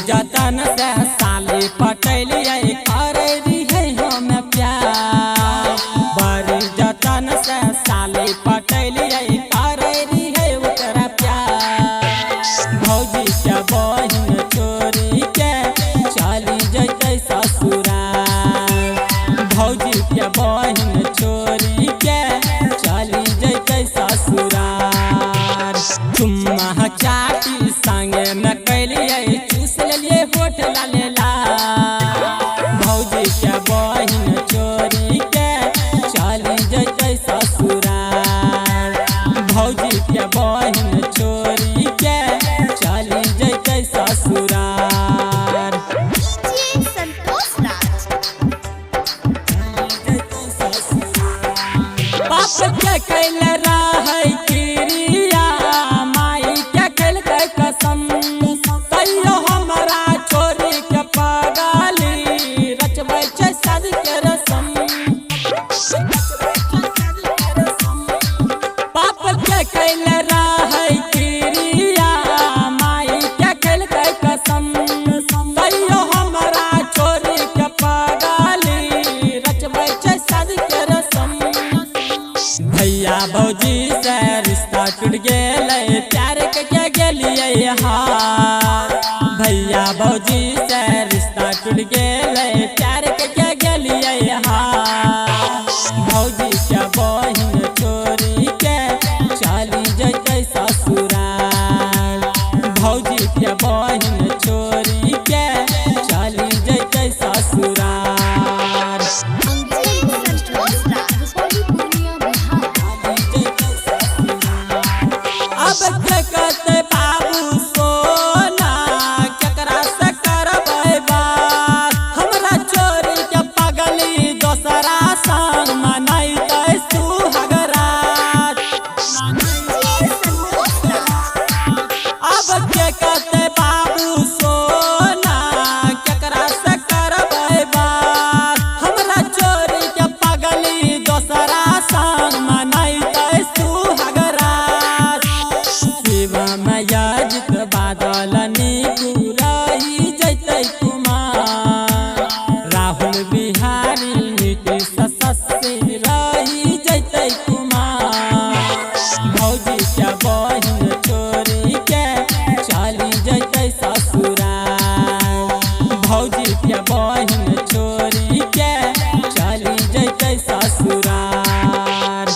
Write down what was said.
जतन से साले पटैलिया करे है हम प्यार। बड़ी जतन से साले पटैलिया करे है ओकरा प्यार। भौजी के बहिन चोरी के चली जैते ससुराल। भौजी के बहिन चोरी के चली जैते ससुराल। चुम्मा चाटी संगे में कैलिया होठ लालेला। भौजी के बहिन चोरी के चली जैते ससुराल। भौजी के बहिन चोरी के चली जैते ससुराल। बाप के कैल रहे क्रिया माई के कैल कसम। कैल रहे क्रिया माई के कैल कसम। तैयो हमरा छोरी के पगाली रचबै छै शादी के रसम। भैया भौजी से रिश्ता टूट गेलै प्यार के गेलियै हार। भैया भौजी से रिश्ता टूट गेलै प्यार के गेलियै हार। भौजी के बहिन चोरी के चली जैते ससुराल। भौजी के बहिन चोरी के चली जैते ससुराल। अब के कहते बाबू सोना केकरा से करबै बात। हमरा चोरी के पगली दोसरा संग मनैते सुहागरात। अब के कहते बाबू सोना केकरा से करबै बात। हमरा चोरी के पगली दोसरा संग मनैते सुहागरात। शिवा मैया जित बादल निकुराई जैते कुमार। राहुल बिहारी नीतीश सस्ती रही जैते कुमार। भौजी के बहिन चोरी के चली जैते ससुराल। भौजी के बहिन चोरी के चली जैते ससुराल।